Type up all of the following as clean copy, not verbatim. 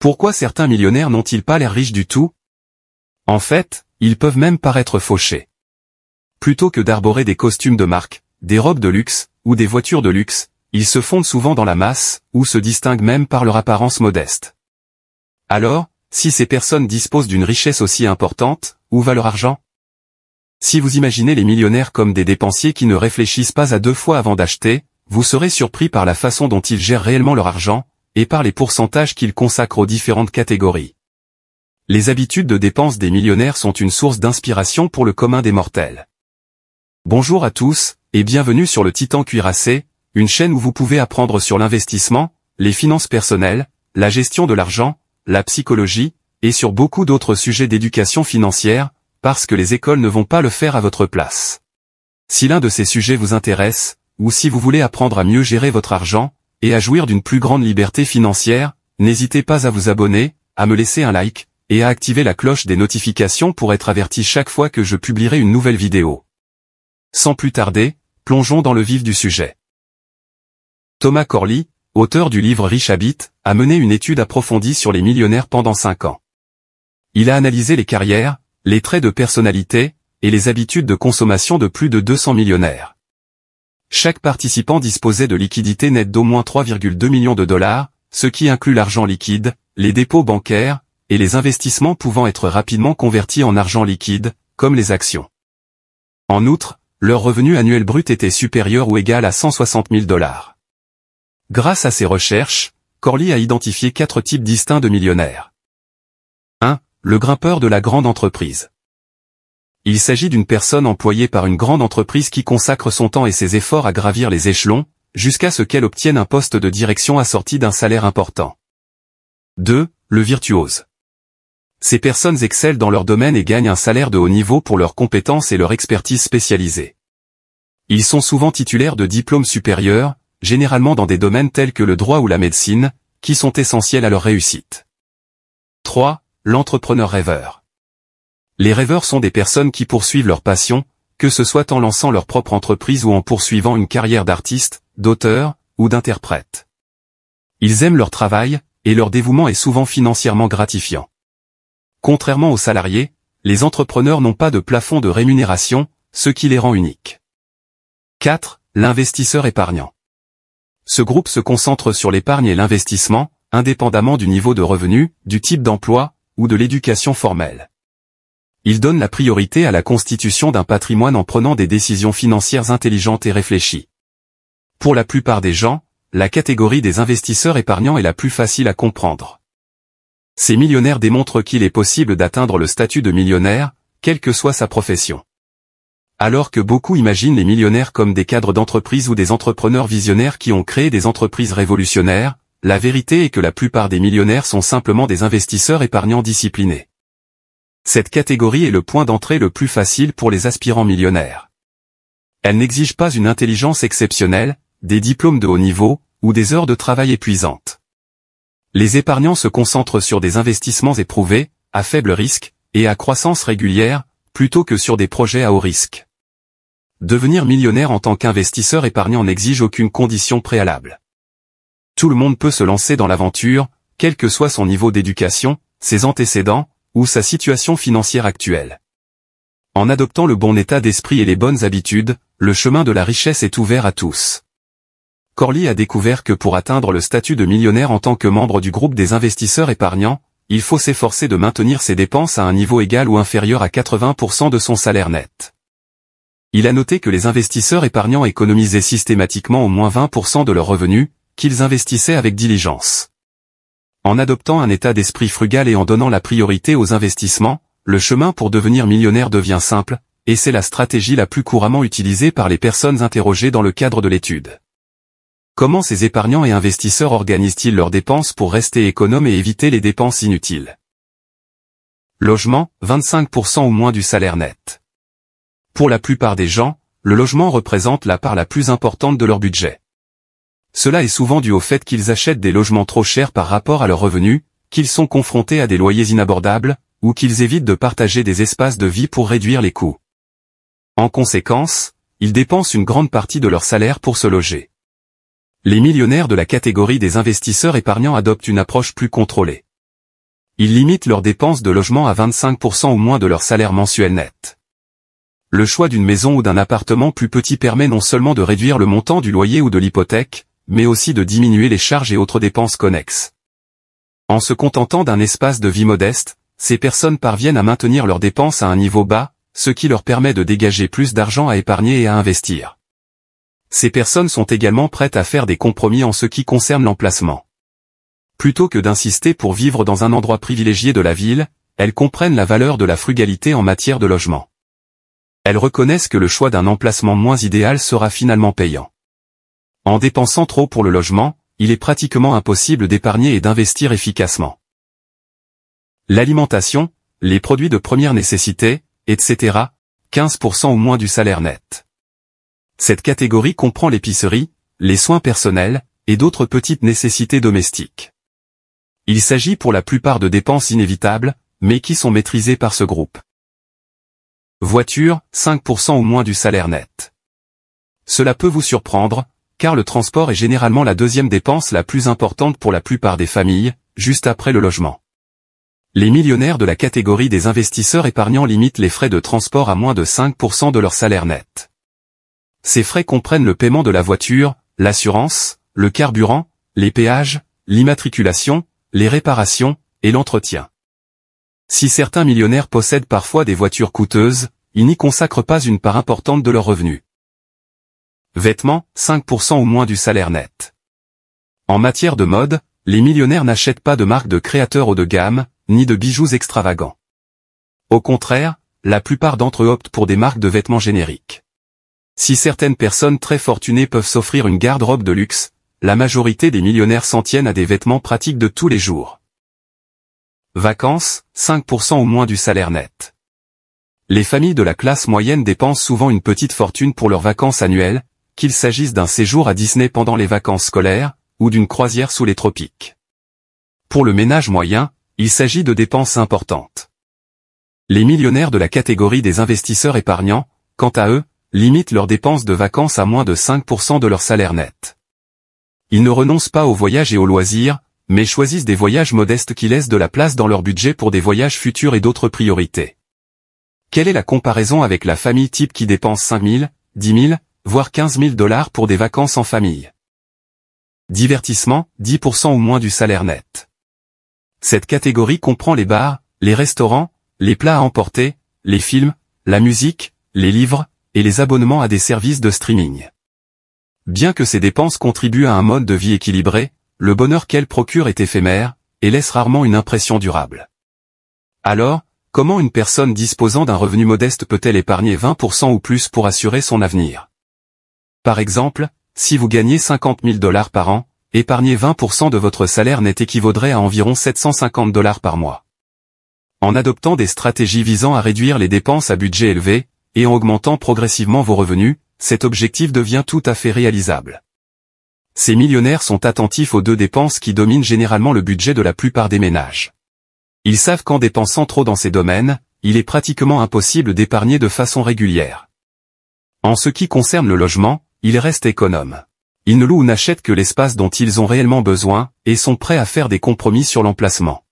Pourquoi certains millionnaires n'ont-ils pas l'air riches du tout? En fait, ils peuvent même paraître fauchés. Plutôt que d'arborer des costumes de marque, des robes de luxe, ou des voitures de luxe, ils se fondent souvent dans la masse, ou se distinguent même par leur apparence modeste. Alors, si ces personnes disposent d'une richesse aussi importante, où va leur argent? Si vous imaginez les millionnaires comme des dépensiers qui ne réfléchissent pas à deux fois avant d'acheter, vous serez surpris par la façon dont ils gèrent réellement leur argent, et par les pourcentages qu'ils consacrent aux différentes catégories. Les habitudes de dépenses des millionnaires sont une source d'inspiration pour le commun des mortels. Bonjour à tous, et bienvenue sur le Titan Cuirassé, une chaîne où vous pouvez apprendre sur l'investissement, les finances personnelles, la gestion de l'argent, la psychologie, et sur beaucoup d'autres sujets d'éducation financière, parce que les écoles ne vont pas le faire à votre place. Si l'un de ces sujets vous intéresse, ou si vous voulez apprendre à mieux gérer votre argent, et à jouir d'une plus grande liberté financière, n'hésitez pas à vous abonner, à me laisser un like, et à activer la cloche des notifications pour être averti chaque fois que je publierai une nouvelle vidéo. Sans plus tarder, plongeons dans le vif du sujet. Thomas Corley, auteur du livre Rich Habits, a mené une étude approfondie sur les millionnaires pendant 5 ans. Il a analysé les carrières, les traits de personnalité, et les habitudes de consommation de plus de 200 millionnaires. Chaque participant disposait de liquidités nettes d'au moins 3,2 millions de dollars, ce qui inclut l'argent liquide, les dépôts bancaires, et les investissements pouvant être rapidement convertis en argent liquide, comme les actions. En outre, leur revenu annuel brut était supérieur ou égal à 160 000 dollars. Grâce à ces recherches, Corley a identifié 4 types distincts de millionnaires. 1. Le grimpeur de la grande entreprise. Il s'agit d'une personne employée par une grande entreprise qui consacre son temps et ses efforts à gravir les échelons, jusqu'à ce qu'elle obtienne un poste de direction assorti d'un salaire important. 2. Le virtuose. Ces personnes excellent dans leur domaine et gagnent un salaire de haut niveau pour leurs compétences et leur expertise spécialisée. Ils sont souvent titulaires de diplômes supérieurs, généralement dans des domaines tels que le droit ou la médecine, qui sont essentiels à leur réussite. 3. L'entrepreneur rêveur. Les rêveurs sont des personnes qui poursuivent leur passion, que ce soit en lançant leur propre entreprise ou en poursuivant une carrière d'artiste, d'auteur, ou d'interprète. Ils aiment leur travail, et leur dévouement est souvent financièrement gratifiant. Contrairement aux salariés, les entrepreneurs n'ont pas de plafond de rémunération, ce qui les rend uniques. 4. L'investisseur épargnant. Ce groupe se concentre sur l'épargne et l'investissement, indépendamment du niveau de revenu, du type d'emploi, ou de l'éducation formelle. Ils donnent la priorité à la constitution d'un patrimoine en prenant des décisions financières intelligentes et réfléchies. Pour la plupart des gens, la catégorie des investisseurs épargnants est la plus facile à comprendre. Ces millionnaires démontrent qu'il est possible d'atteindre le statut de millionnaire, quelle que soit sa profession. Alors que beaucoup imaginent les millionnaires comme des cadres d'entreprise ou des entrepreneurs visionnaires qui ont créé des entreprises révolutionnaires, la vérité est que la plupart des millionnaires sont simplement des investisseurs épargnants disciplinés. Cette catégorie est le point d'entrée le plus facile pour les aspirants millionnaires. Elle n'exige pas une intelligence exceptionnelle, des diplômes de haut niveau, ou des heures de travail épuisantes. Les épargnants se concentrent sur des investissements éprouvés, à faible risque, et à croissance régulière, plutôt que sur des projets à haut risque. Devenir millionnaire en tant qu'investisseur épargnant n'exige aucune condition préalable. Tout le monde peut se lancer dans l'aventure, quel que soit son niveau d'éducation, ses antécédents, ou sa situation financière actuelle. En adoptant le bon état d'esprit et les bonnes habitudes, le chemin de la richesse est ouvert à tous. Corley a découvert que pour atteindre le statut de millionnaire en tant que membre du groupe des investisseurs épargnants, il faut s'efforcer de maintenir ses dépenses à un niveau égal ou inférieur à 80% de son salaire net. Il a noté que les investisseurs épargnants économisaient systématiquement au moins 20% de leurs revenus, qu'ils investissaient avec diligence. En adoptant un état d'esprit frugal et en donnant la priorité aux investissements, le chemin pour devenir millionnaire devient simple, et c'est la stratégie la plus couramment utilisée par les personnes interrogées dans le cadre de l'étude. Comment ces épargnants et investisseurs organisent-ils leurs dépenses pour rester économes et éviter les dépenses inutiles? Logement, 25% ou moins du salaire net. Pour la plupart des gens, le logement représente la part la plus importante de leur budget. Cela est souvent dû au fait qu'ils achètent des logements trop chers par rapport à leurs revenus, qu'ils sont confrontés à des loyers inabordables, ou qu'ils évitent de partager des espaces de vie pour réduire les coûts. En conséquence, ils dépensent une grande partie de leur salaire pour se loger. Les millionnaires de la catégorie des investisseurs épargnants adoptent une approche plus contrôlée. Ils limitent leurs dépenses de logement à 25% ou moins de leur salaire mensuel net. Le choix d'une maison ou d'un appartement plus petit permet non seulement de réduire le montant du loyer ou de l'hypothèque, mais aussi de diminuer les charges et autres dépenses connexes. En se contentant d'un espace de vie modeste, ces personnes parviennent à maintenir leurs dépenses à un niveau bas, ce qui leur permet de dégager plus d'argent à épargner et à investir. Ces personnes sont également prêtes à faire des compromis en ce qui concerne l'emplacement. Plutôt que d'insister pour vivre dans un endroit privilégié de la ville, elles comprennent la valeur de la frugalité en matière de logement. Elles reconnaissent que le choix d'un emplacement moins idéal sera finalement payant. En dépensant trop pour le logement, il est pratiquement impossible d'épargner et d'investir efficacement. L'alimentation, les produits de première nécessité, etc., 15% ou moins du salaire net. Cette catégorie comprend l'épicerie, les soins personnels, et d'autres petites nécessités domestiques. Il s'agit pour la plupart de dépenses inévitables, mais qui sont maîtrisées par ce groupe. Voiture, 5% ou moins du salaire net. Cela peut vous surprendre, car le transport est généralement la deuxième dépense la plus importante pour la plupart des familles, juste après le logement. Les millionnaires de la catégorie des investisseurs épargnants limitent les frais de transport à moins de 5% de leur salaire net. Ces frais comprennent le paiement de la voiture, l'assurance, le carburant, les péages, l'immatriculation, les réparations, et l'entretien. Si certains millionnaires possèdent parfois des voitures coûteuses, ils n'y consacrent pas une part importante de leurs revenus. Vêtements, 5% ou moins du salaire net. En matière de mode, les millionnaires n'achètent pas de marques de créateurs haut de gamme, ni de bijoux extravagants. Au contraire, la plupart d'entre eux optent pour des marques de vêtements génériques. Si certaines personnes très fortunées peuvent s'offrir une garde-robe de luxe, la majorité des millionnaires s'en tiennent à des vêtements pratiques de tous les jours. Vacances, 5% ou moins du salaire net. Les familles de la classe moyenne dépensent souvent une petite fortune pour leurs vacances annuelles, qu'il s'agisse d'un séjour à Disney pendant les vacances scolaires, ou d'une croisière sous les tropiques. Pour le ménage moyen, il s'agit de dépenses importantes. Les millionnaires de la catégorie des investisseurs épargnants, quant à eux, limitent leurs dépenses de vacances à moins de 5% de leur salaire net. Ils ne renoncent pas aux voyages et aux loisirs, mais choisissent des voyages modestes qui laissent de la place dans leur budget pour des voyages futurs et d'autres priorités. Quelle est la comparaison avec la famille type qui dépense 5 000, 10 000, voire 15 000 $ pour des vacances en famille? Divertissement, 10% ou moins du salaire net. Cette catégorie comprend les bars, les restaurants, les plats à emporter, les films, la musique, les livres, et les abonnements à des services de streaming. Bien que ces dépenses contribuent à un mode de vie équilibré, le bonheur qu'elles procurent est éphémère, et laisse rarement une impression durable. Alors, comment une personne disposant d'un revenu modeste peut-elle épargner 20% ou plus pour assurer son avenir? Par exemple, si vous gagnez 50 000 $ par an, épargner 20% de votre salaire net équivaudrait à environ 750 $ par mois. En adoptant des stratégies visant à réduire les dépenses à budget élevé, et en augmentant progressivement vos revenus, cet objectif devient tout à fait réalisable. Ces millionnaires sont attentifs aux deux dépenses qui dominent généralement le budget de la plupart des ménages. Ils savent qu'en dépensant trop dans ces domaines, il est pratiquement impossible d'épargner de façon régulière. En ce qui concerne le logement, ils restent économes. Ils ne louent ou n'achètent que l'espace dont ils ont réellement besoin, et sont prêts à faire des compromis sur l'emplacement.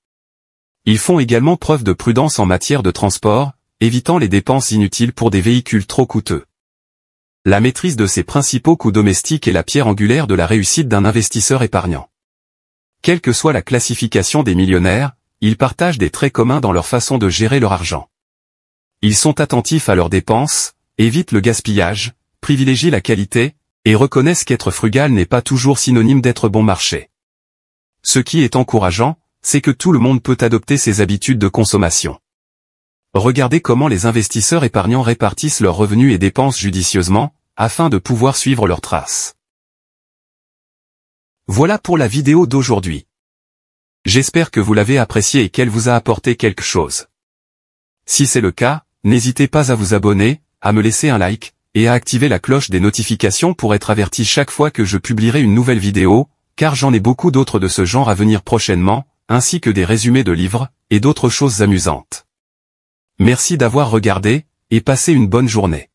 Ils font également preuve de prudence en matière de transport, évitant les dépenses inutiles pour des véhicules trop coûteux. La maîtrise de ses principaux coûts domestiques est la pierre angulaire de la réussite d'un investisseur épargnant. Quelle que soit la classification des millionnaires, ils partagent des traits communs dans leur façon de gérer leur argent. Ils sont attentifs à leurs dépenses, évitent le gaspillage, privilégient la qualité, et reconnaissent qu'être frugal n'est pas toujours synonyme d'être bon marché. Ce qui est encourageant, c'est que tout le monde peut adopter ces habitudes de consommation. Regardez comment les investisseurs épargnants répartissent leurs revenus et dépenses judicieusement, afin de pouvoir suivre leurs traces. Voilà pour la vidéo d'aujourd'hui. J'espère que vous l'avez appréciée et qu'elle vous a apporté quelque chose. Si c'est le cas, n'hésitez pas à vous abonner, à me laisser un like, et à activer la cloche des notifications pour être averti chaque fois que je publierai une nouvelle vidéo, car j'en ai beaucoup d'autres de ce genre à venir prochainement, ainsi que des résumés de livres, et d'autres choses amusantes. Merci d'avoir regardé, et passez une bonne journée.